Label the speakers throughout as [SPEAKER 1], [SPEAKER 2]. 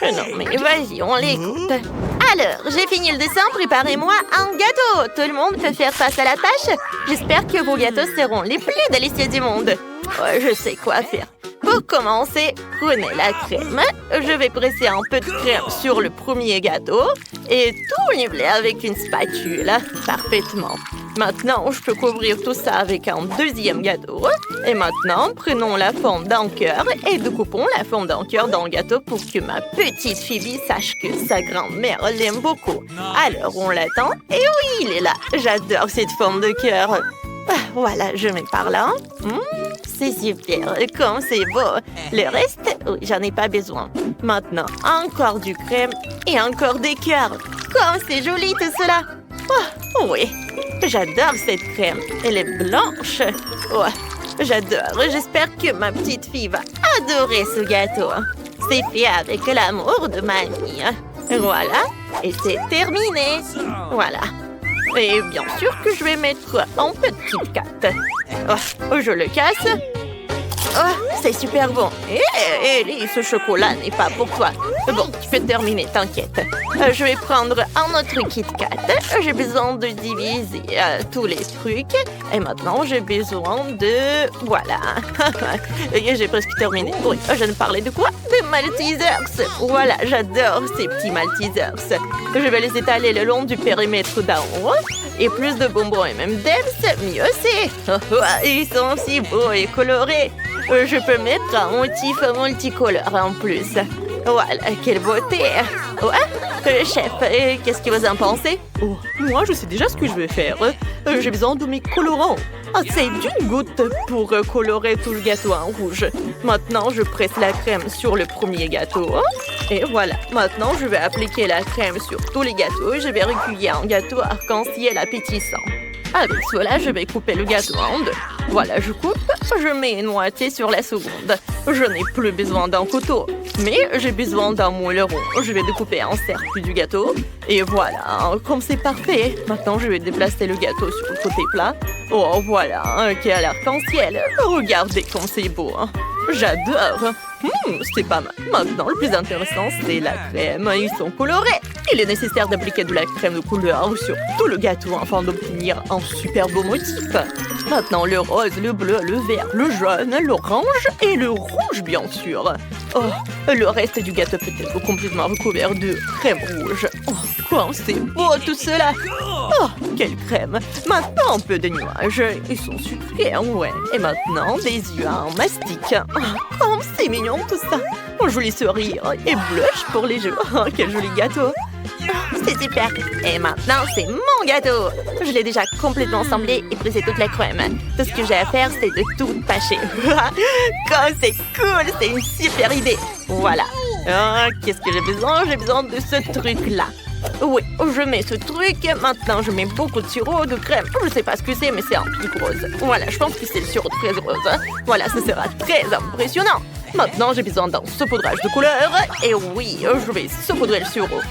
[SPEAKER 1] Non, mais vas-y, on l'écoute. Alors, j'ai fini le dessin, préparez-moi un gâteau. Tout le monde peut faire face à la tâche. J'espère que vos gâteaux seront les plus délicieux du monde. Je sais quoi faire. Pour commencer, prenez la crème. Je vais presser un peu de crème sur le premier gâteau et tout niveler avec une spatule. Parfaitement. Maintenant, je peux couvrir tout ça avec un deuxième gâteau. Et maintenant, prenons la forme d'un cœur et découpons la forme d'un cœur dans le gâteau pour que ma petite Phoebe sache que sa grand-mère l'aime beaucoup. Alors, on l'attend. Et oui, il est là. J'adore cette forme de cœur. Voilà, je mets par là. C'est super, comme c'est beau. Le reste, oui, j'en ai pas besoin. Maintenant, encore du crème et encore des cœurs. Comme c'est joli tout cela. Oh, oui, j'adore cette crème. Elle est blanche. J'adore. J'espère que ma petite fille va adorer ce gâteau. C'est fait avec l'amour de mamie. Voilà, et c'est terminé. Voilà. Et bien sûr que je vais mettre un peu de Kit Kat. Je le casse. C'est super bon. Et ce chocolat n'est pas pour toi. Bon, tu peux terminer, t'inquiète. Je vais prendre un autre Kit Kat. J'ai besoin de diviser tous les trucs. Et maintenant, j'ai besoin de... Voilà. J'ai presque terminé. Oui, je ne parlais de quoi? De Maltesers. Voilà, j'adore ces petits Maltesers. Je vais les étaler le long du périmètre d'en haut. Et plus de bonbons et même d'Ems, mieux c'est. Ils sont si beaux et colorés. Je peux mettre un motif multicolore en plus. Voilà, quelle beauté. Chef, qu'est-ce que vous en pensez? Moi, je sais déjà ce que je vais faire. J'ai besoin de mes colorants. C'est d'une goutte pour colorer tout le gâteau en rouge. Maintenant, je presse la crème sur le premier gâteau. Et voilà, maintenant, je vais appliquer la crème sur tous les gâteaux. Je vais recueillir un gâteau arc-en-ciel appétissant. Avec cela, je vais couper le gâteau en deux. Voilà, je coupe, je mets une moitié sur la seconde. Je n'ai plus besoin d'un couteau, mais j'ai besoin d'un moule rond. Je vais découper un cercle du gâteau. Et voilà, comme c'est parfait. Maintenant, je vais déplacer le gâteau sur le côté plat. Voilà, quel arc-en-ciel. Regardez comme c'est beau. J'adore. C'est pas mal. Maintenant, le plus intéressant, c'est la crème. Ils sont colorés. Il est nécessaire d'appliquer de la crème de couleur sur tout le gâteau afin d'obtenir un super beau motif. Maintenant, le rose, le bleu, le vert, le jaune, l'orange et le rouge, bien sûr. Le reste du gâteau peut être complètement recouvert de crème rouge. Comme c'est beau tout cela. Quelle crème. Maintenant, un peu de nuages. Ils sont sucrés, ouais. Et maintenant, des yeux en mastic. Comme c'est mignon tout ça. Un joli sourire et blush pour les jeux. Quel joli gâteau. C'est super. Et maintenant, c'est mon gâteau. Je l'ai déjà complètement assemblé et pressé toute la crème. Tout ce que j'ai à faire, c'est de tout pâcher. Comme c'est cool. C'est une super idée. Voilà. Qu'est-ce que j'ai besoin? J'ai besoin de ce truc-là. Oui, je mets ce truc. Maintenant, je mets beaucoup de sirop de crème. Je ne sais pas ce que c'est, mais c'est un truc rose. Voilà, je pense que c'est le sirop de fraise rose. Voilà, ce sera très impressionnant. Maintenant, j'ai besoin d'un saupoudrage de couleur. Et oui, je vais saupoudrer le sirop.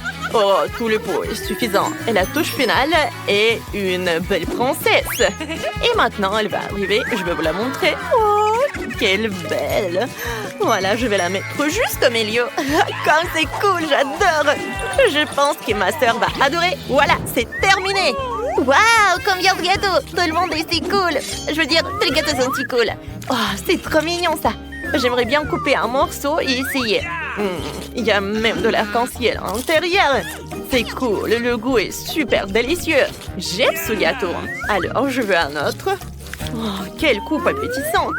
[SPEAKER 1] Tout le pot est suffisant. Et la touche finale est une belle princesse. Et maintenant, elle va arriver. Je vais vous la montrer. Quelle belle. Voilà, je vais la mettre juste au milieu. Comme c'est cool, j'adore. Je pense que ma sœur va adorer. Voilà, c'est terminé. Waouh, combien de gâteaux. Tout le monde est si cool. Je veux dire, tous les gâteaux sont si cool. C'est trop mignon ça. J'aimerais bien couper un morceau et essayer. Il y a même de l'arc-en-ciel à l'intérieur. C'est cool, le goût est super délicieux. J'aime ce gâteau. Alors, je veux un autre. Quelle coupe appétissante.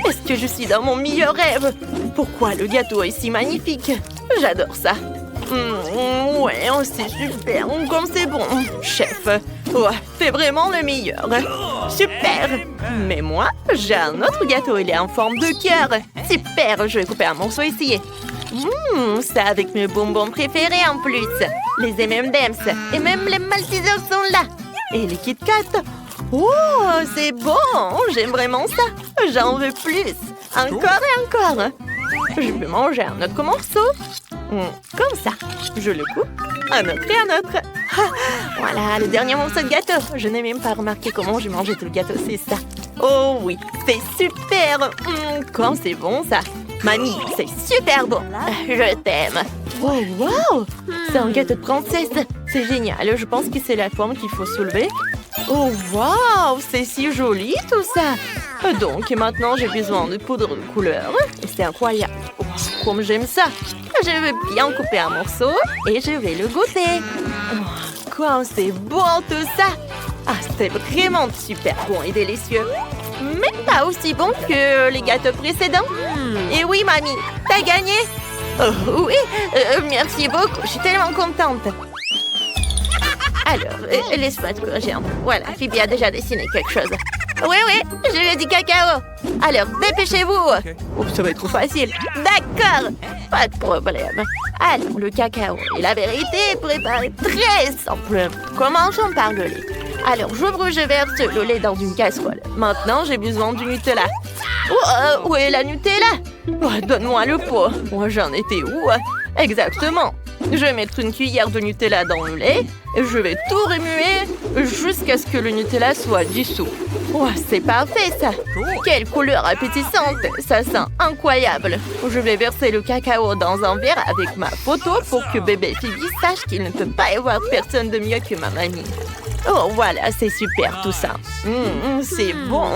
[SPEAKER 1] Est-ce que je suis dans mon meilleur rêve? Pourquoi le gâteau est si magnifique? J'adore ça. Ouais, c'est super. Comme c'est bon. Chef, t'es vraiment le meilleur. Super. Mais moi, j'ai un autre gâteau. Il est en forme de cœur. Super. Je vais couper un morceau ici. C'est avec mes bonbons préférés en plus. Les M&M's. Et même les Maltesers sont là. Et les Kit Kat. C'est bon. J'aime vraiment ça. J'en veux plus. Encore et encore. Je peux manger un autre morceau. Comme ça. Je le coupe. Un autre et un autre. Voilà, le dernier morceau de gâteau. Je n'ai même pas remarqué comment j'ai mangé tout le gâteau, c'est ça. Oh oui, c'est super. Comme c'est bon ça. Mamie, c'est super bon. Je t'aime. Oh, wow! C'est un gâteau de princesse. C'est génial. Je pense que c'est la forme qu'il faut soulever. Oh, wow! C'est si joli tout ça. Donc, maintenant, j'ai besoin de poudre de couleur. Et c'est incroyable. Oh, comme j'aime ça. Je vais bien couper un morceau et je vais le goûter. Oh, comme c'est bon tout ça. Ah, c'est vraiment super bon et délicieux. Mais pas aussi bon que les gâteaux précédents. Et oui, mamie, t'as gagné. Oh, oui, merci beaucoup. Je suis tellement contente. Alors, laisse-moi te corriger un peu. Voilà, Phoebe a déjà dessiné quelque chose. Oui, je lui ai dit cacao. Alors, dépêchez-vous. Oh, ça va être trop facile. D'accord, pas de problème. Alors, le cacao et la vérité est préparé très simple. Commençons par le lait. Alors, je verse le lait dans une casserole. Maintenant, j'ai besoin du Nutella. Où est la Nutella? Oh, donne-moi le pot. Moi, j'en étais où? Exactement. Je vais mettre une cuillère de Nutella dans le lait et je vais tout remuer jusqu'à ce que le Nutella soit dissous. Oh, c'est parfait ça! Quelle couleur appétissante! Ça sent incroyable! Je vais verser le cacao dans un verre avec ma photo pour que bébé Phoebe sache qu'il ne peut pas y avoir personne de mieux que ma mamie. Oh, voilà, c'est super tout ça. C'est bon.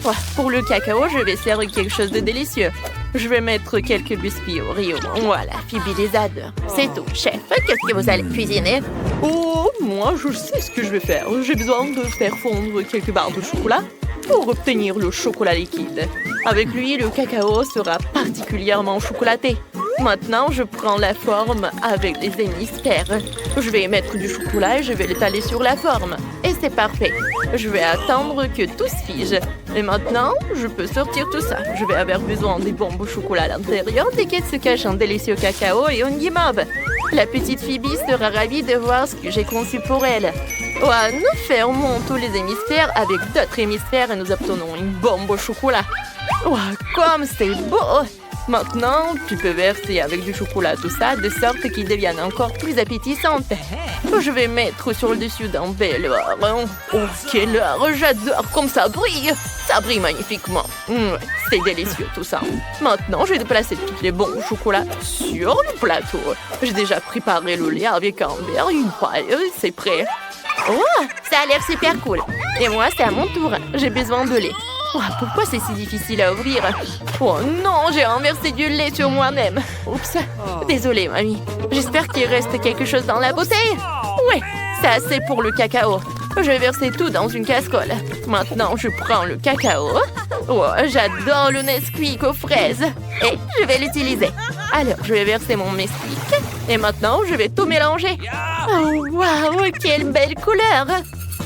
[SPEAKER 1] Oh, pour le cacao, je vais servir quelque chose de délicieux. Je vais mettre quelques biscuits Oreo. Voilà, Phoebe les adore. C'est tout, chef. Qu'est-ce que vous allez cuisiner? Oh, moi, je sais ce que je vais faire. J'ai besoin de faire fondre quelques barres de chocolat pour obtenir le chocolat liquide. Avec lui, le cacao sera particulièrement chocolaté. Maintenant, je prends la forme avec les hémisphères. Je vais mettre du chocolat et je vais l'étaler sur la forme. Et c'est parfait. Je vais attendre que tout se fige. Et maintenant, je peux sortir tout ça. Je vais avoir besoin des bombes au chocolat à l'intérieur, desquelles se cache un délicieux cacao et une guimauve. La petite Phoebe sera ravie de voir ce que j'ai conçu pour elle. Oh, nous fermons tous les hémisphères avec d'autres hémisphères et nous obtenons une bombe au chocolat. Oh, comme c'est beau! Maintenant, tu peux verser avec du chocolat tout ça, de sorte qu'il devienne encore plus appétissante. Je vais mettre sur le dessus d'un bel or. Oh, quel or! J'adore comme ça brille! Ça brille magnifiquement. C'est délicieux tout ça. Maintenant, je vais placer toutes les bombes au chocolat sur le plateau. J'ai déjà préparé le lait avec un verre, une paille, c'est prêt. Oh, ça a l'air super cool. Et moi, c'est à mon tour. J'ai besoin de lait. Oh, pourquoi c'est si difficile à ouvrir? Oh non, j'ai renversé du lait sur moi-même. Oups, désolée, mamie. J'espère qu'il reste quelque chose dans la bouteille. Ouais, c'est assez pour le cacao. Je vais verser tout dans une casserole. Maintenant, je prends le cacao. Oh, j'adore le Nesquik aux fraises. Et je vais l'utiliser. Alors, je vais verser mon Nesquik. Et maintenant, je vais tout mélanger. Oh, waouh, quelle belle couleur!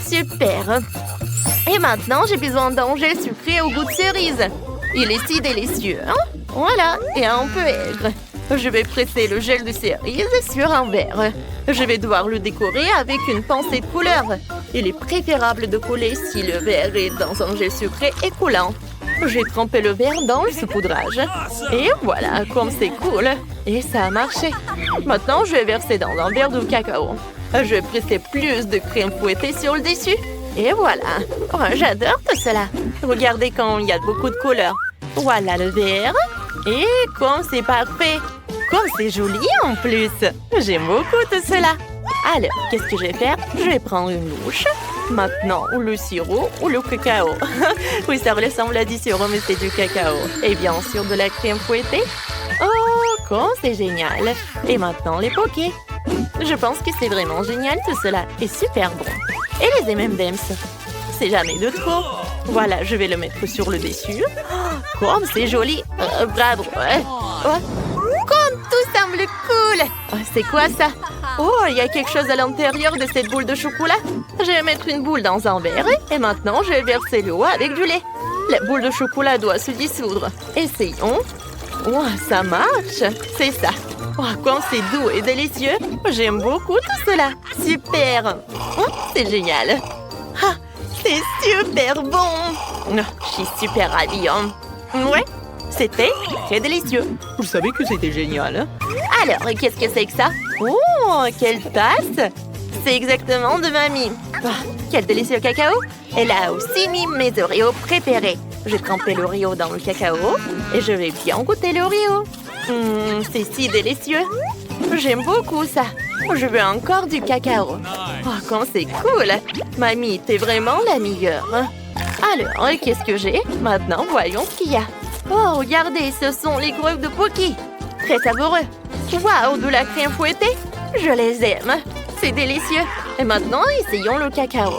[SPEAKER 1] Super! Et maintenant, j'ai besoin d'un gel sucré au goût de cerise. Il est si délicieux, hein? Voilà, et un peu aigre. Je vais presser le gel de cerise sur un verre. Je vais devoir le décorer avec une pincée de couleur. Il est préférable de coller si le verre est dans un gel sucré et coulant. J'ai trempé le verre dans le saupoudrage. Et voilà, comme c'est cool. Et ça a marché. Maintenant, je vais verser dans un verre de cacao. Je vais presser plus de crème fouettée sur le dessus. Et voilà. Oh, j'adore tout cela. Regardez quand il y a beaucoup de couleurs. Voilà le verre. Et comme c'est parfait. Comme c'est joli en plus. J'aime beaucoup tout cela. Alors, qu'est-ce que je vais faire? Je vais prendre une louche. Maintenant, ou le sirop ou le cacao. Oui, ça ressemble à du sirop, mais c'est du cacao. Et bien sûr, de la crème fouettée. Oh, comme c'est génial. Et maintenant, les pokés. Je pense que c'est vraiment génial tout cela. Et super bon. Et les M&M's. C'est jamais de trop. Voilà, je vais le mettre sur le dessus. Oh, comme c'est joli. Bravo. Comme tout semble cool. Oh, c'est quoi ça? Oh, il y a quelque chose à l'intérieur de cette boule de chocolat. Je vais mettre une boule dans un verre. Et maintenant, je vais verser l'eau avec du lait. La boule de chocolat doit se dissoudre. Essayons. Oh, ça marche. C'est ça. Oh, comme c'est doux et délicieux. J'aime beaucoup tout cela. Super. Oh, c'est génial. Ah, c'est super bon. Oh, je suis super ravie. Hein. Ouais, c'était très délicieux.
[SPEAKER 2] Vous savez que c'était génial, hein?
[SPEAKER 1] Alors, qu'est-ce que c'est que ça? Oh, quelle tasse! C'est exactement de mamie. Oh, quel délicieux cacao! Elle a aussi mis mes Oreos préférés. J'ai trempé l'Oreo dans le cacao et je vais bien goûter l'Oreo. C'est si délicieux. J'aime beaucoup ça. Je veux encore du cacao. Oh, comme c'est cool. Mamie, t'es vraiment la meilleure. Alors, qu'est-ce que j'ai? Maintenant, voyons ce qu'il y a. Oh, regardez, ce sont les greffes de Pocky. Très savoureux. Waouh, de la crème fouettée. Je les aime. C'est délicieux. Et maintenant, essayons le cacao.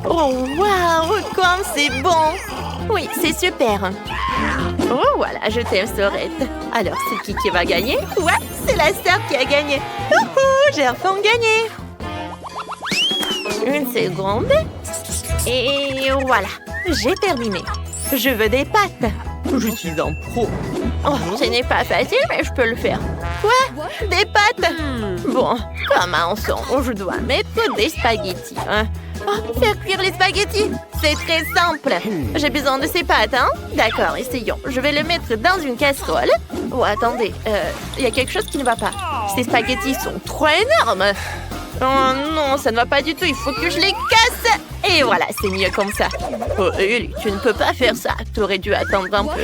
[SPEAKER 1] Oh, waouh, comme c'est bon. Oui, c'est super. Oh, voilà, je t'aime, Sorette. Alors, c'est qui va gagner? Ouais, c'est la sœur qui a gagné. J'ai enfin gagné. Une seconde. Et voilà, j'ai terminé. Je veux des pâtes.
[SPEAKER 2] Je suis un pro.
[SPEAKER 1] Oh, ce n'est pas facile, mais je peux le faire. Quoi? Des pâtes? Bon, commençons. Je dois mettre des spaghettis. Oh, faire cuire les spaghettis, c'est très simple. J'ai besoin de ces pâtes, hein? D'accord, essayons. Je vais le mettre dans une casserole. Oh, attendez, il y a quelque chose qui ne va pas. Ces spaghettis sont trop énormes. Oh non, ça ne va pas du tout. Il faut que je les casse. Et voilà, c'est mieux comme ça. Oh, Ellie, tu ne peux pas faire ça. Tu aurais dû attendre un peu.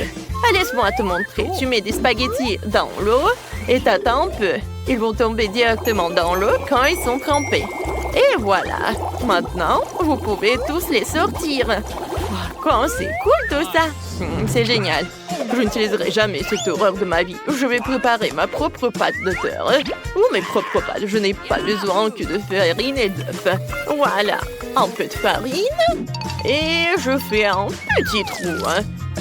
[SPEAKER 1] Laisse-moi te montrer. Tu mets des spaghettis dans l'eau et t'attends un peu. Ils vont tomber directement dans l'eau quand ils sont trempés. Et voilà. Maintenant, vous pouvez tous les sortir. Oh, quand c'est cool tout ça. C'est génial. Je n'utiliserai jamais cette horreur de ma vie. Je vais préparer ma propre pâte de beurre. Ou mes propres pâtes. Je n'ai pas besoin que de farine et d'œufs. Voilà. Un peu de farine. Et je fais un petit trou.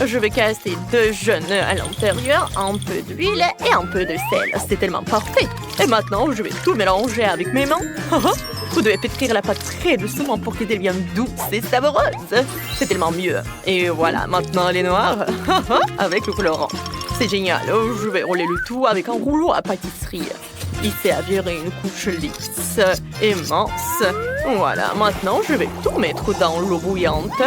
[SPEAKER 1] Je vais casser 2 jeunes à l'intérieur, un peu d'huile et un peu de sel. C'est tellement parfait. Et maintenant, je vais tout mélanger avec mes mains. Vous devez pétrir la pâte très doucement pour qu'elle devienne douce et savoureuse. C'est tellement mieux. Et voilà, maintenant elle est noire avec le colorant. C'est génial. Je vais rouler le tout avec un rouleau à pâtisserie. Il servirait une couche lisse et mince. Voilà, maintenant je vais tout mettre dans l'eau bouillante.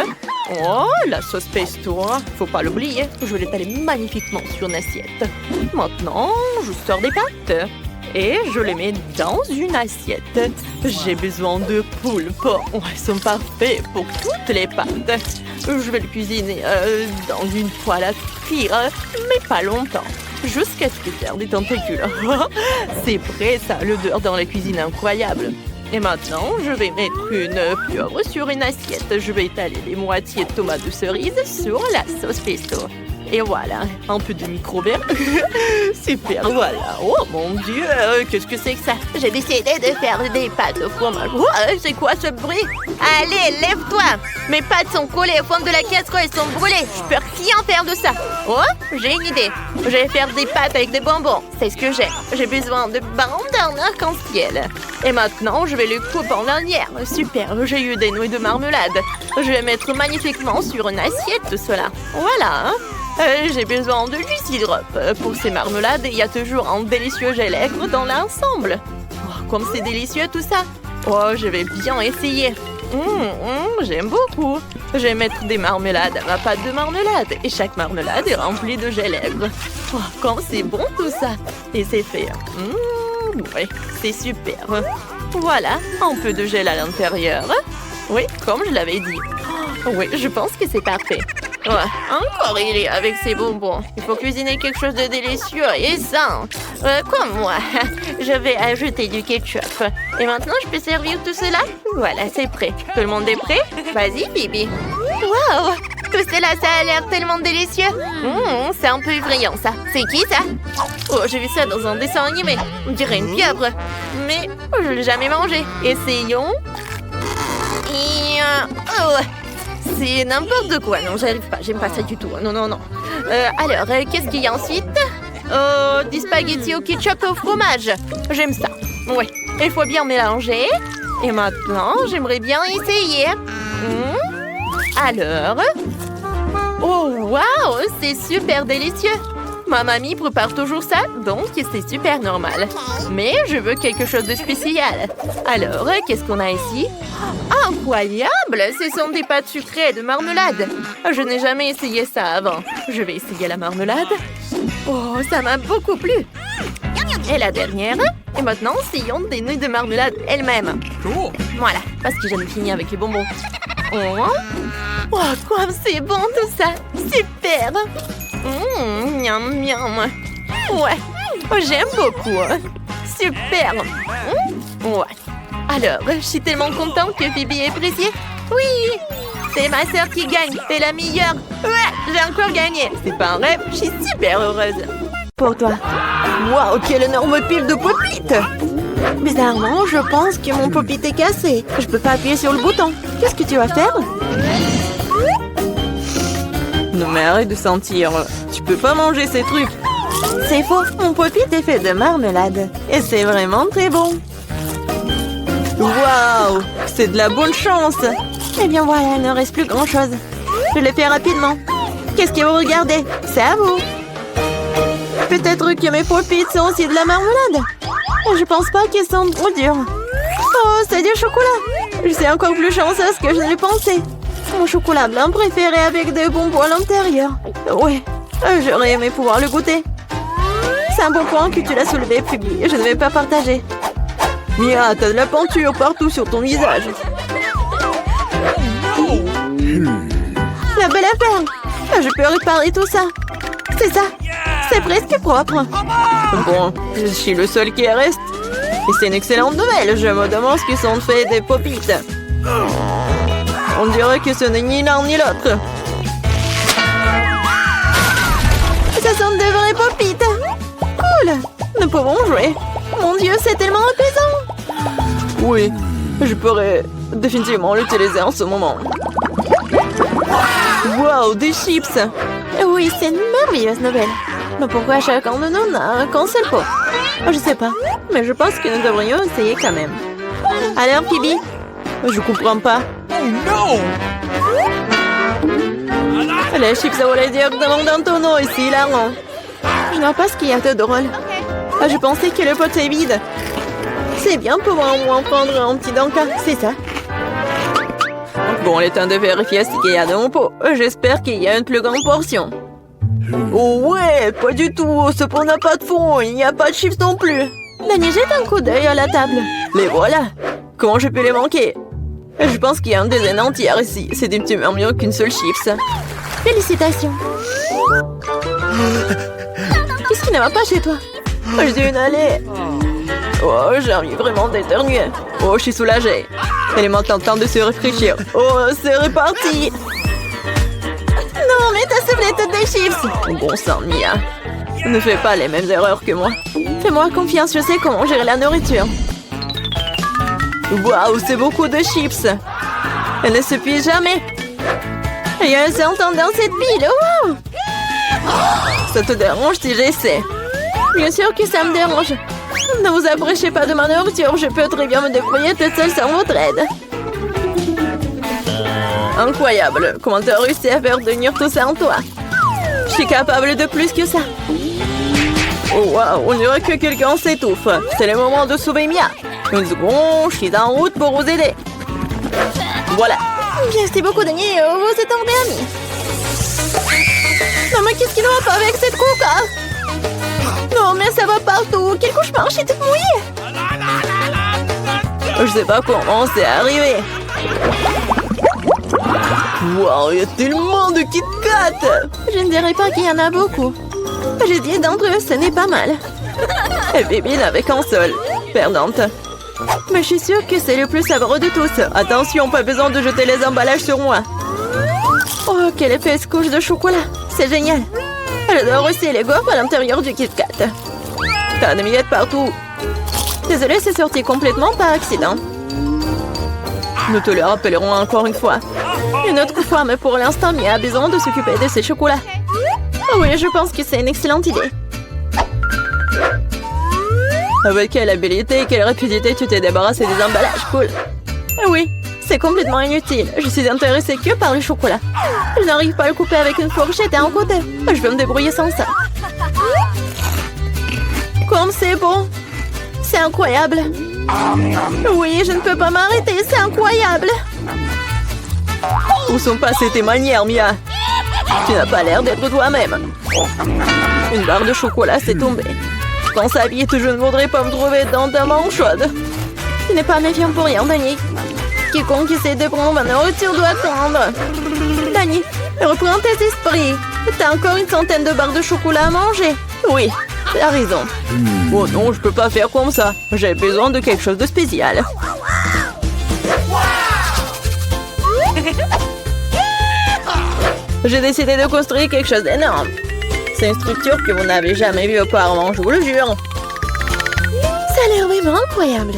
[SPEAKER 1] Oh, la sauce pesto, faut pas l'oublier. Je vais l'étaler magnifiquement sur une assiette. Maintenant, je sors des pâtes et je les mets dans une assiette. J'ai besoin de poulpe. Oh, elles sont parfaites pour toutes les pâtes. Je vais le cuisiner dans une poêle à frire, mais pas longtemps. Jusqu'à ce qu'il perde des tentacules. C'est prêt, ça, l'odeur dans la cuisine incroyable. Et maintenant, je vais mettre une pieuvre sur une assiette. Je vais étaler les moitiés de tomates de cerise sur la sauce pesto. Et voilà, un peu de micro-verre. Super, voilà. Oh mon Dieu, qu'est-ce que c'est que ça? J'ai décidé de faire des pâtes au fromage. Oh, c'est quoi ce bruit? Allez, lève-toi. Mes pâtes sont collées au fond de la casserole, elles sont brûlées. Je peux rien faire de ça. Oh, j'ai une idée. Je vais faire des pâtes avec des bonbons. C'est ce que j'ai. J'ai besoin de bandes en arc-en-ciel. Et maintenant, je vais le couper en lanières. Super, j'ai eu des nouilles de marmelade. Je vais mettre magnifiquement sur une assiette tout cela. Voilà, j'ai besoin de jus sirope. Pour ces marmelades, il y a toujours un délicieux gel aigre dans l'ensemble. Oh, comme c'est délicieux tout ça. Oh, je vais bien essayer. J'aime beaucoup. Je vais mettre des marmelades à ma pâte de marmelade. Et chaque marmelade est remplie de gel aigre. Oh, comme c'est bon tout ça. Et c'est fait. Oui, c'est super. Voilà, un peu de gel à l'intérieur. Oui, comme je l'avais dit. Oh, oui, je pense que c'est parfait. Ouais, encore il est avec ses bonbons. Il faut cuisiner quelque chose de délicieux et sain. Comme moi. Je vais ajouter du ketchup. Et maintenant, je peux servir tout cela? Voilà, c'est prêt. Tout le monde est prêt? Vas-y, Bibi. Waouh! Tout cela, ça a l'air tellement délicieux. C'est un peu effrayant, ça. C'est qui, ça? Oh, j'ai vu ça dans un dessin animé. On dirait une pieuvre. Mais je l'ai jamais mangé. Essayons. Et... c'est n'importe quoi. Non, j'arrive pas. J'aime pas ça du tout. Non. Alors, qu'est-ce qu'il y a ensuite? Des spaghettis au ketchup et au fromage. J'aime ça. Ouais. Il faut bien mélanger. Et maintenant, j'aimerais bien essayer. Alors... Oh, waouh! C'est super délicieux. Ma mamie prépare toujours ça, donc c'est super normal. Mais je veux quelque chose de spécial. Alors, qu'est-ce qu'on a ici? Incroyable! Ce sont des pâtes sucrées de marmelade. Je n'ai jamais essayé ça avant. Je vais essayer la marmelade. Oh, ça m'a beaucoup plu. Et la dernière. Et maintenant, essayons des nouilles de marmelade elles-mêmes. Voilà, parce que j'en ai fini avec les bonbons. Oh, comme c'est bon tout ça. Super. Miam, miam. Ouais, j'aime beaucoup. super. Ouais. Alors, je suis tellement contente que Phoebe ait apprécié. Oui, c'est ma sœur qui gagne. C'est la meilleure. Ouais, j'ai encore gagné. C'est pas un rêve, je suis super heureuse. Pour toi. Waouh, quelle énorme pile de pop-it. Bizarrement, je pense que mon pop-it est cassé. Je peux pas appuyer sur le bouton. Qu'est-ce que tu vas faire?
[SPEAKER 2] Non mais arrête de sentir. Tu peux pas manger ces trucs.
[SPEAKER 1] C'est faux, mon pop-it est fait de marmelade. Et c'est vraiment très bon.
[SPEAKER 2] Waouh, c'est de la bonne chance.
[SPEAKER 1] Eh bien voilà, il ne reste plus grand-chose. Je le fais rapidement. Qu'est-ce que vous regardez? C'est à vous. Peut-être que mes pop-it sont aussi de la marmelade. Je pense pas qu'ils sont trop durs. Oh, c'est du chocolat. Je suis encore plus chanceuse que je ne le pensais. Mon chocolat blanc préféré avec des bonbons à l'intérieur. Ouais, j'aurais aimé pouvoir le goûter. C'est un bon point que tu l'as soulevé, Phoebe. Je ne vais pas partager.
[SPEAKER 2] Mia, t'as de la peinture partout sur ton visage.
[SPEAKER 1] La belle affaire. Je peux réparer tout ça. C'est ça. C'est presque propre.
[SPEAKER 2] Bon, je suis le seul qui reste. Et c'est une excellente nouvelle. Je me demande ce qu'ils sont faits des pop-it. On dirait que ce n'est ni l'un ni l'autre.
[SPEAKER 1] Ce sont de vrais pop-it. Cool. Nous pouvons jouer. Mon Dieu, c'est tellement apaisant.
[SPEAKER 2] Oui, je pourrais définitivement l'utiliser en ce moment. Wow, des chips.
[SPEAKER 1] Oui, c'est une merveilleuse nouvelle. Mais pourquoi chacun de nous n'a qu'un seul pot? Je sais pas, mais je pense que nous devrions essayer quand même. Alors, Phoebe?
[SPEAKER 2] Je comprends pas.
[SPEAKER 3] Oh non!
[SPEAKER 2] Les chips volaient directement dans ton eau ici, là, non?
[SPEAKER 1] Je ne vois pas ce qu'il y a de drôle. Je pensais que le pot est vide. C'est bien pour au moins prendre un petit danka, c'est ça.
[SPEAKER 2] Bon, il est temps de vérifier ce qu'il y a dans mon pot. J'espère qu'il y a une plus grande portion. Oh ouais, pas du tout. Ce pot n'a pas de fond. Il n'y a pas de chips non plus.
[SPEAKER 1] Dani, jette un coup d'œil à la table.
[SPEAKER 2] Les voilà. Comment je peux les manquer? Je pense qu'il y a une dizaine entière ici. C'est un petit peu mieux qu'une seule chips.
[SPEAKER 1] Félicitations. Qu'est-ce qui ne va pas chez toi?
[SPEAKER 2] J'ai une allée. Oh, j'arrive vraiment d'éternuer. Oh, je suis soulagée. Elle est maintenant temps de se rafraîchir. Oh, c'est reparti.
[SPEAKER 1] Non, mais t'as soufflé toutes tes chips.
[SPEAKER 2] Bon sang, Mia. Ne fais pas les mêmes erreurs que moi.
[SPEAKER 1] Fais-moi confiance, je sais comment gérer la nourriture.
[SPEAKER 2] Waouh, c'est beaucoup de chips. Elle ne s'épuise jamais.
[SPEAKER 1] Il y a un serpent dans cette pile. Wow!
[SPEAKER 2] Ça te dérange si j'essaie?
[SPEAKER 1] Bien sûr que ça me dérange. Ne vous approchez pas de ma nourriture. Je peux très bien me débrouiller toute seule sans votre aide.
[SPEAKER 2] Incroyable. Comment t'as réussi à faire tenir tout ça en toi?
[SPEAKER 1] Je suis capable de plus que ça.
[SPEAKER 2] Oh waouh, on dirait que quelqu'un s'étouffe. C'est le moment de sauver Mia. Une seconde, je suis en route pour vous aider. Voilà.
[SPEAKER 1] Merci beaucoup, Dani. Vous êtes en bien amis. Non, mais qu'est-ce qui ne va pas avec cette coca? Non, mais ça va partout. Quel cauchemar, je suis toute mouillée.
[SPEAKER 2] Je sais pas comment c'est arrivé. Wow, il y a tellement de Kit Kat.
[SPEAKER 1] Je ne dirais pas qu'il y en a beaucoup. J'ai dit d'entre eux, ce n'est pas mal.
[SPEAKER 2] Et Bibi n'avait qu'un seul. Perdante.
[SPEAKER 1] Mais je suis sûre que c'est le plus savoureux de tous.
[SPEAKER 2] Attention, pas besoin de jeter les emballages sur moi.
[SPEAKER 1] Oh, quelle épaisse couche de chocolat. C'est génial. J'adore aussi les gaufres à l'intérieur du Kit Kat.
[SPEAKER 2] T'as des miettes partout.
[SPEAKER 1] Désolée, c'est sorti complètement par accident.
[SPEAKER 2] Nous te le rappellerons encore une fois.
[SPEAKER 1] Une autre fois, mais pour l'instant, Mia a besoin de s'occuper de ses chocolats. Oh oui, je pense que c'est une excellente idée.
[SPEAKER 2] Avec quelle habilité et quelle rapidité tu t'es débarrassé des emballages, cool.
[SPEAKER 1] Oui, c'est complètement inutile. Je suis intéressée que par le chocolat. Je n'arrive pas à le couper avec une fourchette et un côté. Je vais me débrouiller sans ça. Comme c'est bon. C'est incroyable. Oui, je ne peux pas m'arrêter, c'est incroyable.
[SPEAKER 2] Où sont passées tes manières, Mia? Tu n'as pas l'air d'être toi-même. Une barre de chocolat s'est tombée. Quand ça vite, je ne voudrais pas me trouver dans ta main chaude.
[SPEAKER 1] Tu n'es pas méfiant pour rien, Dani. Quiconque essaie de prendre ma nourriture doit attendre. Dani, reprends tes esprits. T'as encore une centaine de barres de chocolat à manger.
[SPEAKER 2] Oui, T'as raison. Oh non, je peux pas faire comme ça. J'ai besoin de quelque chose de spécial. J'ai décidé de construire quelque chose d'énorme. C'est une structure que vous n'avez jamais vue auparavant, je vous le jure.
[SPEAKER 1] Ça a l'air vraiment incroyable.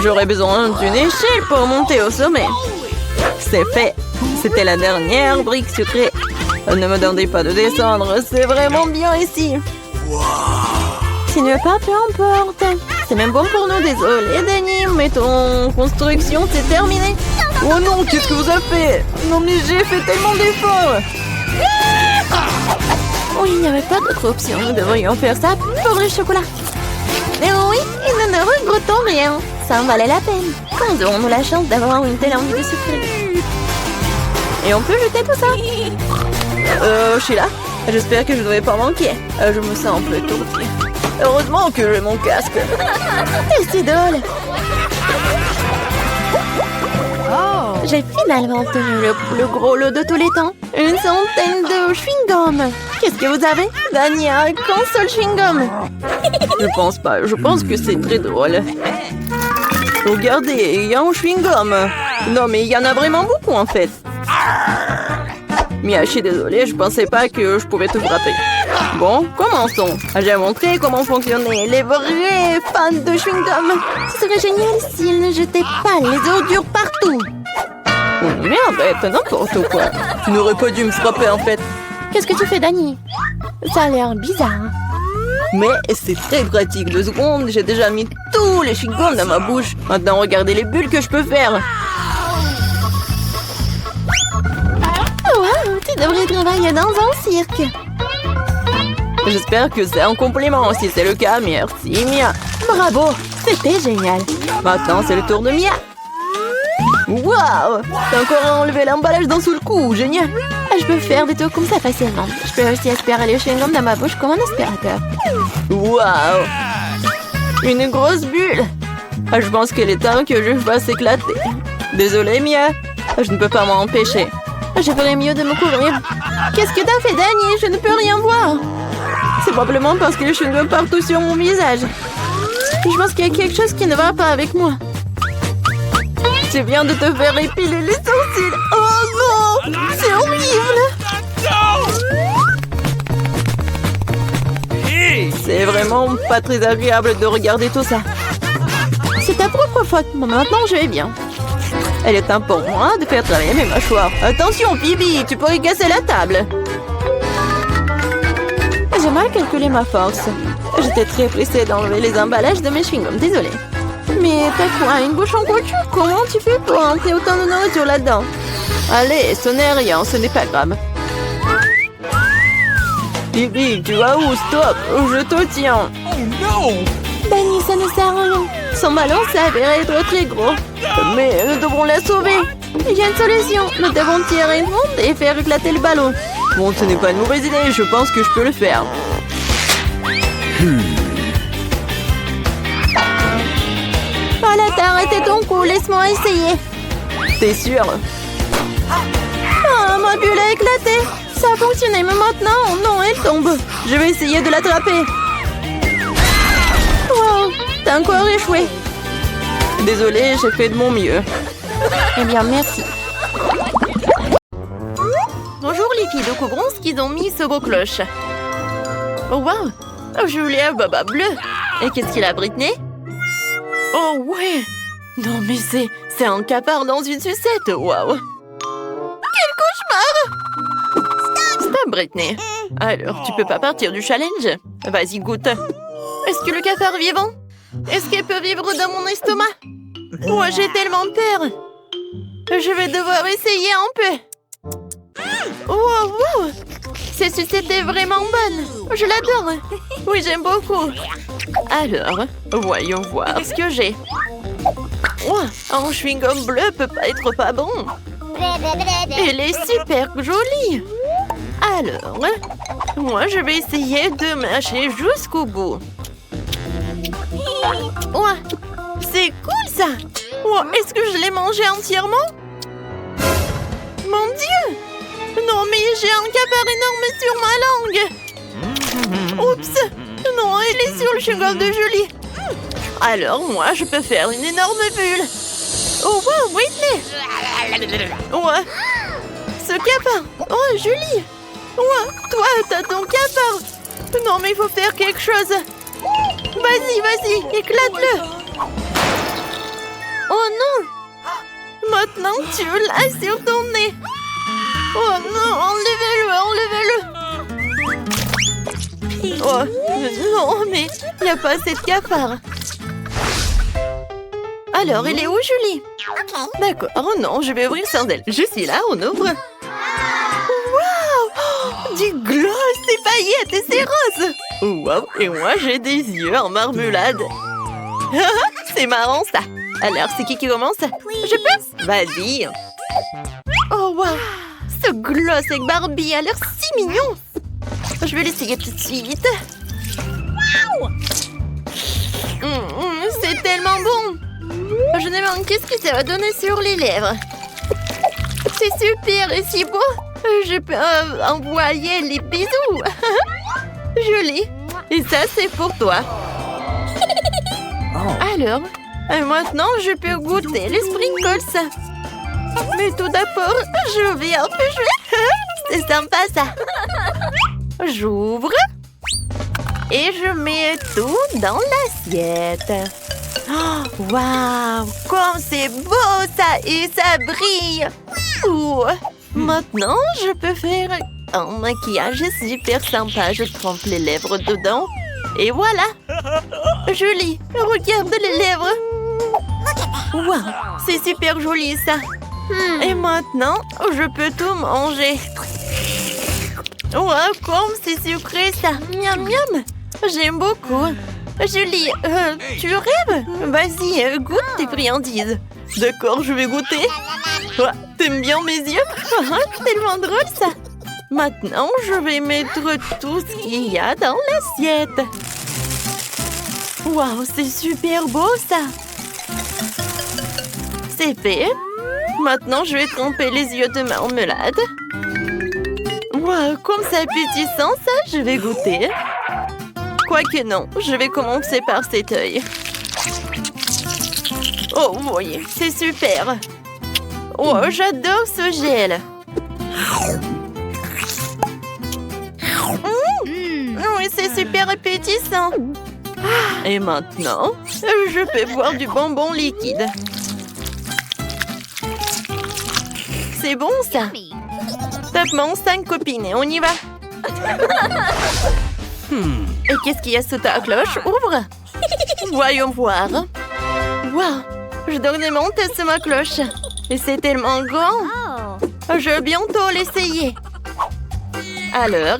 [SPEAKER 2] J'aurais besoin d'une échelle pour monter au sommet. C'est fait. C'était la dernière brique sucrée. Ne me demandez pas de descendre, c'est vraiment bien ici.
[SPEAKER 1] Tu ne veux pas, peu importe.
[SPEAKER 2] C'est même bon pour nous, désolé Danny, mais ton construction c'est terminé. Oh non, qu'est-ce que vous avez fait? Non mais j'ai fait tellement d'efforts.
[SPEAKER 1] Oui, il n'y avait pas d'autre option. Nous devrions faire ça pour le chocolat. Mais oui, et nous ne regrettons rien. Ça en valait la peine. Quand aurons-nous la chance d'avoir une telle envie de sucrer?
[SPEAKER 2] Et on peut jeter tout ça. Sheila, j'espère que je ne devrais pas manquer. Je me sens un peu étourdie. Heureusement que j'ai mon casque.
[SPEAKER 1] C'est drôle. J'ai finalement obtenu le plus gros lot de tous les temps. Une centaine de chewing-gum. Qu'est-ce que vous avez?
[SPEAKER 2] Danny a qu'un seul chewing-gum. Je pense pas. Je pense que c'est très drôle. Regardez, il y a un chewing-gum. Non, mais il y en a vraiment beaucoup en fait. Mia, je suis désolée, je pensais pas que je pouvais te frapper. Bon, commençons. J'ai montré comment fonctionnaient les vrais fans de chewing-gum.
[SPEAKER 1] Ce serait génial s'ils ne jetaient pas les ordures partout.
[SPEAKER 2] Oh merde, arrête, n'importe quoi. Tu n'aurais pas dû me frapper en fait.
[SPEAKER 1] Qu'est-ce que tu fais, Danny? Ça a l'air bizarre.
[SPEAKER 2] Mais c'est très pratique. 2 secondes, j'ai déjà mis tous les chewing-gums dans ma bouche. Maintenant, regardez les bulles que je peux faire.
[SPEAKER 1] Wow, tu devrais travailler dans un cirque.
[SPEAKER 2] J'espère que c'est un compliment. Si c'est le cas, merci Mia.
[SPEAKER 1] Bravo, c'était génial.
[SPEAKER 2] Maintenant, c'est le tour de Mia. Waouh! T'as encore enlevé l'emballage d'un seul coup, génial!
[SPEAKER 1] Je peux faire des tours comme ça facilement. Je peux aussi aspirer les chewing-gums dans ma bouche comme un aspirateur.
[SPEAKER 2] Waouh! Une grosse bulle! Je pense qu'il est temps que je fasse éclater. Désolée, Mia. Je ne peux pas m'en empêcher.
[SPEAKER 1] Je ferais mieux de me couvrir. Qu'est-ce que t'as fait, Danny? Je ne peux rien voir.
[SPEAKER 2] C'est probablement parce que les chewing-gums partout sur mon visage.
[SPEAKER 1] Je pense qu'il y a quelque chose qui ne va pas avec moi.
[SPEAKER 2] Tu viens de te faire épiler les sourcils. Oh non! C'est horrible! C'est vraiment pas très agréable de regarder tout ça.
[SPEAKER 1] C'est ta propre faute. Maintenant, je vais bien.
[SPEAKER 2] Elle est temps pour moi de faire travailler mes mâchoires. Attention, Phoebe, tu pourrais casser la table.
[SPEAKER 1] J'ai mal calculé ma force.
[SPEAKER 2] J'étais très pressée d'enlever les emballages de mes chewing-gums. Désolée.
[SPEAKER 1] Mais t'as quoi, une bouche en couture? Comment tu fais pour entrer autant de nourriture là-dedans?
[SPEAKER 2] Allez, ce n'est rien, ce n'est pas grave. Phoebe, tu vas où? Stop, je te tiens.
[SPEAKER 3] Oh non!
[SPEAKER 1] Danny, ça ne sert à rien.
[SPEAKER 2] Son ballon s'avérait être très gros. Mais nous devrons la sauver.
[SPEAKER 1] Il y a une solution. Nous devons tirer une ronde et faire éclater le ballon.
[SPEAKER 2] Bon, ce n'est pas une mauvaise idée, je pense que je peux le faire.
[SPEAKER 1] Voilà, t'as arrêté ton coup, laisse-moi essayer.
[SPEAKER 2] T'es sûr?
[SPEAKER 1] Ah, ma bulle a éclaté. Ça a fonctionné, mais maintenant, non, elle tombe.
[SPEAKER 2] Je vais essayer de l'attraper.
[SPEAKER 1] Wow, t'as encore échoué.
[SPEAKER 2] Désolée, j'ai fait de mon mieux.
[SPEAKER 1] Eh bien, merci.
[SPEAKER 2] Bonjour les filles de Cougrons qui ont mis ce beau cloche. Oh wow, Julia Baba Bleu. Et qu'est-ce qu'il a, Britney? Oh ouais. Non mais c'est un cafard dans une sucette, waouh. Quel cauchemar. Stop Britney. Alors, tu peux pas partir du challenge? Vas-y, goûte. Est-ce que le cafard est vivant? Est-ce qu'elle peut vivre dans mon estomac? Moi, j'ai tellement peur. Je vais devoir essayer un peu. Wow, wow. Cette sucette est vraiment bonne. Je l'adore. Oui, j'aime beaucoup. Alors, voyons voir ce que j'ai. Oh, un chewing-gum bleu peut pas être pas bon. Elle est super jolie. Alors, moi, je vais essayer de mâcher jusqu'au bout. Ouais, c'est cool ça. Ouais, est-ce que je l'ai mangé entièrement? Mon Dieu! Non, mais j'ai un cafard énorme sur ma langue. Oups! Non, elle est sur le chewing-gum de Julie. Alors, moi, je peux faire une énorme bulle. Oh, wow, Whitney! Ouais. Ce cafard! Oh, Julie! Ouais, toi, t'as ton cafard! Non, mais il faut faire quelque chose! Vas-y, éclate-le! Oh non! Maintenant, tu l'as sur ton nez! Oh non, enlevez-le! Oh, non, mais il n'y a pas assez de cafards! Alors, elle est où, Julie? D'accord, oh non, je vais ouvrir sans elle. Je suis là, on ouvre. Waouh! Du gloss, des paillettes et c'est rose! Waouh! Et moi, j'ai des yeux en marmelade. C'est marrant, ça. Alors, c'est qui commence? Je peux? Vas-y. Oh, waouh! Ce gloss avec Barbie a l'air si mignon. Je vais l'essayer tout de suite. C'est tellement bon! Je me demande qu'est-ce que ça va donner sur les lèvres. C'est super et si beau. Je peux envoyer les bisous. Joli. Et ça, c'est pour toi. Alors, maintenant, je peux goûter les sprinkles. Mais tout d'abord, je vais un peu jouer. C'est sympa, ça. J'ouvre. Et je mets tout dans l'assiette. Oh, waouh! Comme c'est beau ça et ça brille! Ouh. Maintenant, je peux faire un maquillage super sympa. Je trempe les lèvres dedans. Et voilà! Joli! Regarde les lèvres! Waouh! C'est super joli ça! Et maintenant, je peux tout manger. Waouh! Comme c'est sucré ça! Miam miam! J'aime beaucoup! Julie, tu rêves? Vas-y, goûte tes friandises. D'accord, je vais goûter. Oh, t'aimes bien mes yeux? Tellement drôle ça. Maintenant, je vais mettre tout ce qu'il y a dans l'assiette. Waouh, c'est super beau ça. C'est fait. Maintenant, je vais tremper les yeux de marmelade. Waouh, comme c'est appétissant ça, je vais goûter. Quoique non, je vais commencer par cet œil. Oh, oui, c'est super. Oh, j'adore ce gel. Oui, c'est super appétissant. Et maintenant, je peux boire du bonbon liquide. C'est bon, ça. Top mon 5 copines et on y va. Et qu'est-ce qu'il y a sous ta cloche? Ouvre. Voyons voir. Waouh, je dois monter sur ma cloche. Et c'est tellement grand. Je vais bientôt l'essayer. Alors,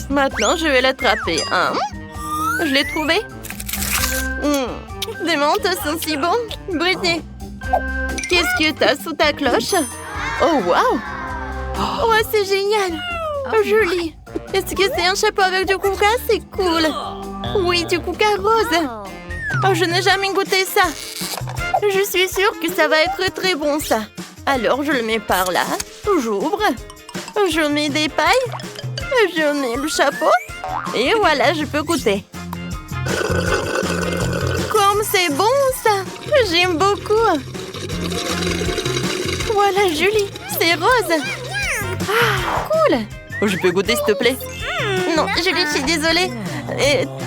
[SPEAKER 2] maintenant, je vais l'attraper. Je l'ai trouvé. Des menthes sont si bons. Britney, qu'est-ce que t'as sous ta cloche? Oh, waouh. Oh, c'est génial. Joli. Est-ce que c'est un chapeau avec du coca? C'est cool. Oui, du coca rose. Oh, je n'ai jamais goûté ça. Je suis sûre que ça va être très bon, ça. Alors, je le mets par là. J'ouvre. Je mets des pailles. Je mets le chapeau. Et voilà, je peux goûter. Comme c'est bon, ça. J'aime beaucoup. Voilà, Julie. C'est rose. Ah, cool. Je peux goûter, s'il te plaît? Non, Julie, je suis désolée.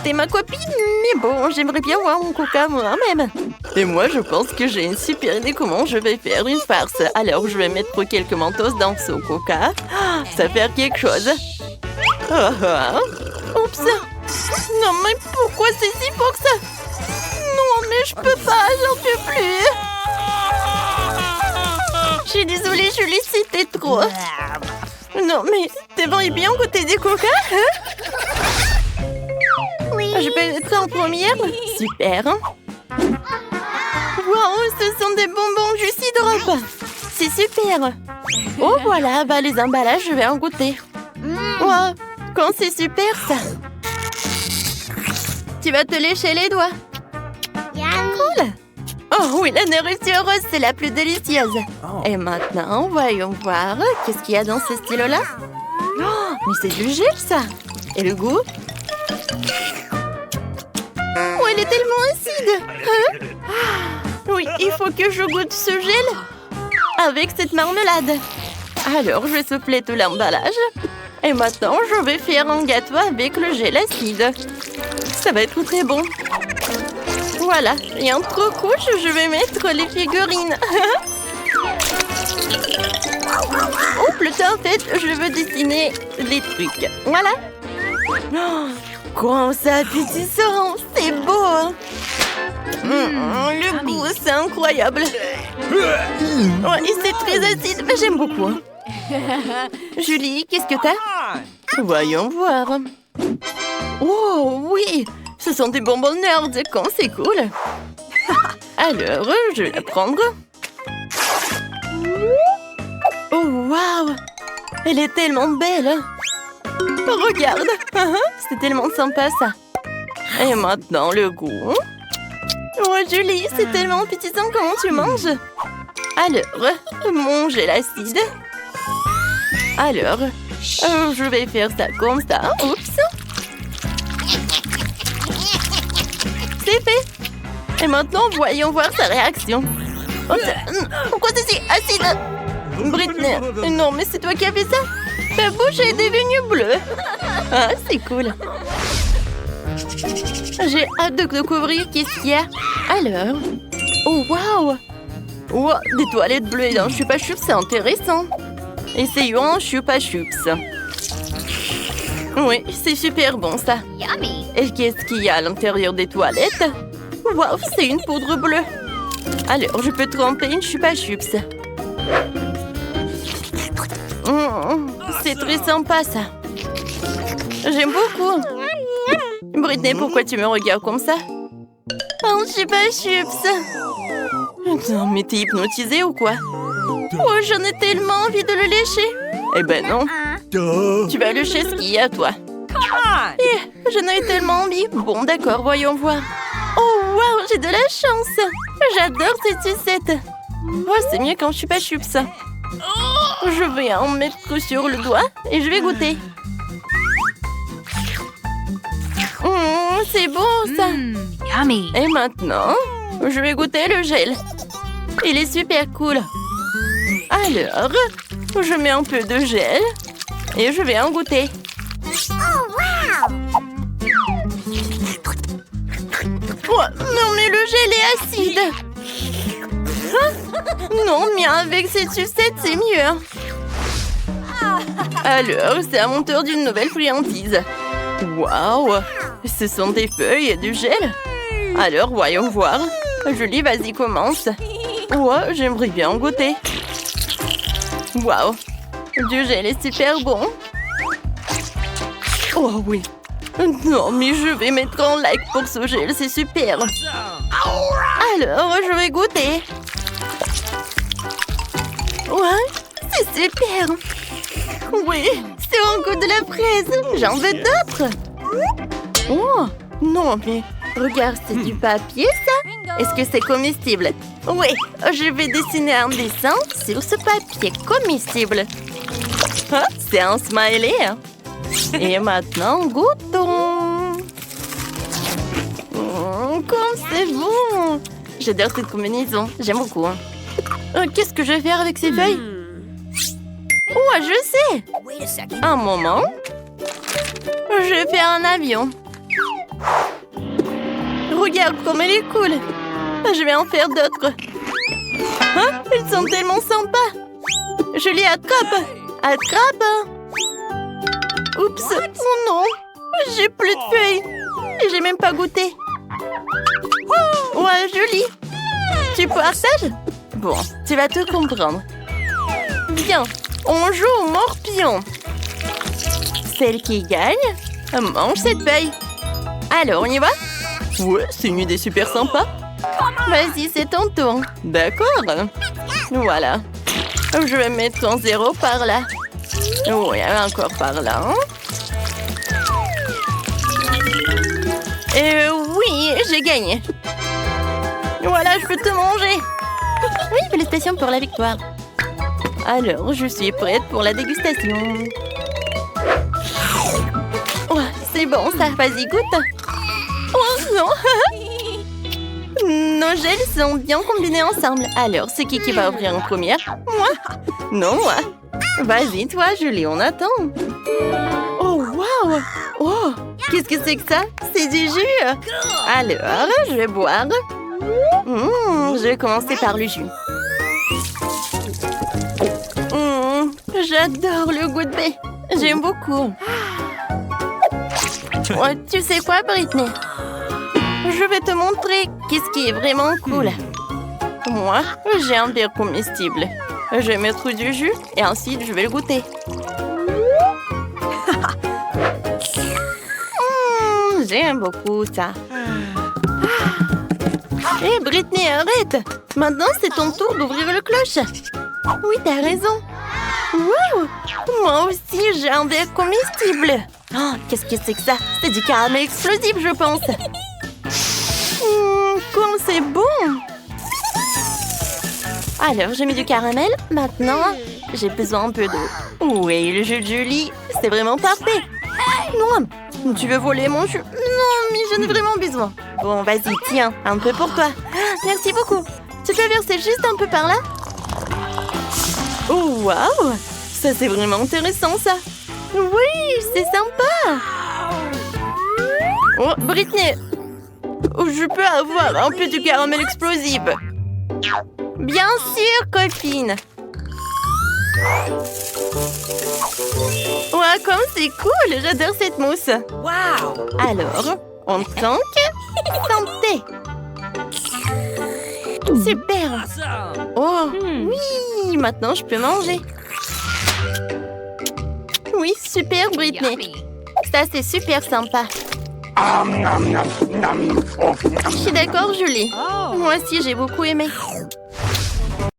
[SPEAKER 2] T'es ma copine, mais bon, j'aimerais bien voir mon coca moi-même. Et moi, je pense que j'ai une super idée comment je vais faire une farce. Alors, je vais mettre quelques mentos dans ce coca. Ça va faire quelque chose. Oups. Non, mais pourquoi c'est si fort que ça? Non, mais je peux pas, j'en peux plus. Je suis désolée, Julie, c'était trop. Non, mais t'aimerais bien goûter du coca, hein? Oui. Je peux être en première? Super. Wow, ce sont des bonbons Juicy Drop. C'est super. Oh, voilà, bah les emballages, je vais en goûter. Wow, quand c'est super, ça. Tu vas te lécher les doigts. Cool. Oh oui, la nourriture rose, c'est la plus délicieuse. Et maintenant, voyons voir. Qu'est-ce qu'il y a dans ce stylo-là? Oh, mais c'est du gel, ça.
[SPEAKER 1] Et le goût? Oh, elle est tellement acide. Hein? Oui, il faut que je goûte ce gel avec cette marmelade. Alors, je souffle tout l'emballage. Et maintenant, je vais faire un gâteau avec le gel acide. Ça va être très bon. Voilà, et entre couches, je vais mettre les figurines. Ou plutôt, en fait, je veux dessiner les trucs. Voilà. Oh, comment ça appétissant. C'est beau. Hein? Le goût, c'est incroyable. Ouais, et c'est très acide, mais j'aime beaucoup. Hein. Julie, qu'est-ce que t'as? Voyons voir. Oh, oui. Ce sont des bonbons nerds. Quand c'est cool. Alors, je vais la prendre. Oh, waouh! Elle est tellement belle! Regarde! C'est tellement sympa, ça! Et maintenant, le goût. Oh, Julie, c'est tellement appétissant. Comment tu manges? Alors, mon gel acide. Alors, je vais faire ça comme ça. Oups! C'est fait! Et maintenant, voyons voir sa réaction. Oh, pourquoi c'est si acide? Britney, non, mais c'est toi qui as fait ça? Ta bouche est devenue bleue. Ah, c'est cool. J'ai hâte de découvrir qu'est-ce qu'il y a. Alors... Oh, waouh! Oh, des toilettes bleues dans Chupa Chups, c'est intéressant. Essayons un Chupa Chups. Oui, c'est super bon, ça. Et qu'est-ce qu'il y a à l'intérieur des toilettes? Waouh, c'est une poudre bleue. Alors, je peux tremper une Chupa Chups. C'est très sympa, ça. J'aime beaucoup. Britney, pourquoi tu me regardes comme ça? Un Chupa Chups. Non, mais t'es hypnotisée ou quoi? Oh, j'en ai tellement envie de le lécher. Eh ben non. Tu vas lécher ce qu'il y a, toi. J'en ai tellement envie. Bon, d'accord, voyons voir. Oh, waouh, j'ai de la chance. J'adore cette sucette. Oh, c'est mieux qu'un Chupa Chups. Je vais en mettre sur le doigt et je vais goûter. C'est bon, ça.
[SPEAKER 2] Yummy.
[SPEAKER 1] Et maintenant, je vais goûter le gel. Il est super cool. Alors, je mets un peu de gel et je vais en goûter. Oh, non, mais le gel est acide. Hein? Non, mais avec cette sucette, c'est mieux. Alors, c'est à mon tour d'une nouvelle friandise. Waouh! Ce sont des feuilles et du gel. Alors, voyons voir. Julie, vas-y, commence. Oh, j'aimerais bien en goûter. Waouh! Du gel est super bon. Oh oui. Non, mais je vais mettre un like pour ce gel, c'est super. Alors, je vais goûter. Ouais, c'est super. Oui, c'est un goût de la fraise. J'en veux d'autres. Oh, non, mais regarde, c'est du papier, ça? Est-ce que c'est comestible? Oui, je vais dessiner un dessin sur ce papier comestible. Ah, c'est un smiley. Et maintenant, goûtons. Comme c'est bon. J'adore cette combinaison. J'aime beaucoup. Qu'est-ce que je vais faire avec ces feuilles? Oh, je sais. Un moment. Je vais faire un avion. Regarde comme elle est cool. Je vais en faire d'autres. Hein? Ils sont tellement sympas. Je les attrape. Attrape. Oups. Oh non. J'ai plus de feuilles. Et j'ai même pas goûté. Ouais, joli. Tu partages? Bon, tu vas tout comprendre. Bien, on joue au morpion. Celle qui gagne mange cette feuille. Alors, on y va? Ouais, c'est une idée super sympa. Vas-y, c'est ton tour. D'accord. Voilà. Je vais mettre un 0 par là. Oui, encore par là. Oui, j'ai gagné. Voilà, je peux te manger. Oui, félicitations pour la victoire. Alors, je suis prête pour la dégustation. Oh, C'est bon, ça. Vas-y, goûte. Oh, non. Nos gels sont bien combinés ensemble. Alors, c'est qui va ouvrir en première? Moi? Non, moi. Vas-y, toi, Julie, on attend. Oh, waouh! Oh, qu'est-ce que c'est que ça? C'est du jus. Alors, je vais boire. Je vais commencer par le jus. J'adore le goût de baie. J'aime beaucoup. Oh, tu sais quoi, Britney? Je vais te montrer qu'est-ce qui est vraiment cool. Moi, j'ai un verre comestible. Je vais mettre du jus et ensuite je vais le goûter. J'aime beaucoup ça. Hé, Britney, arrête! Maintenant, c'est ton tour d'ouvrir le cloche. Oui, t'as raison. Wow! Moi aussi, j'ai un verre comestible. Oh, qu'est-ce que c'est que ça? C'est du caramel explosif, je pense. Comme c'est bon! Alors, j'ai mis du caramel. Maintenant, j'ai besoin un peu d'eau. Oui, le jus de Julie, c'est vraiment parfait. Non, tu veux voler mon jus? Non, mais j'en ai vraiment besoin. Bon, vas-y, tiens, un peu pour toi. Merci beaucoup. Tu peux verser juste un peu par là? Oh, waouh! Ça, c'est vraiment intéressant, ça. Oui, c'est sympa. Oh, Britney, je peux avoir un peu de caramel explosif? Bien sûr, copine. Ouais, comme c'est cool. J'adore cette mousse.
[SPEAKER 2] Wow!
[SPEAKER 1] Alors, on tente. Santé. Super. Oh, oui. Maintenant, je peux manger. Oui, super, Britney. Ça, c'est super sympa. Je suis d'accord, Julie. Moi aussi, j'ai beaucoup aimé.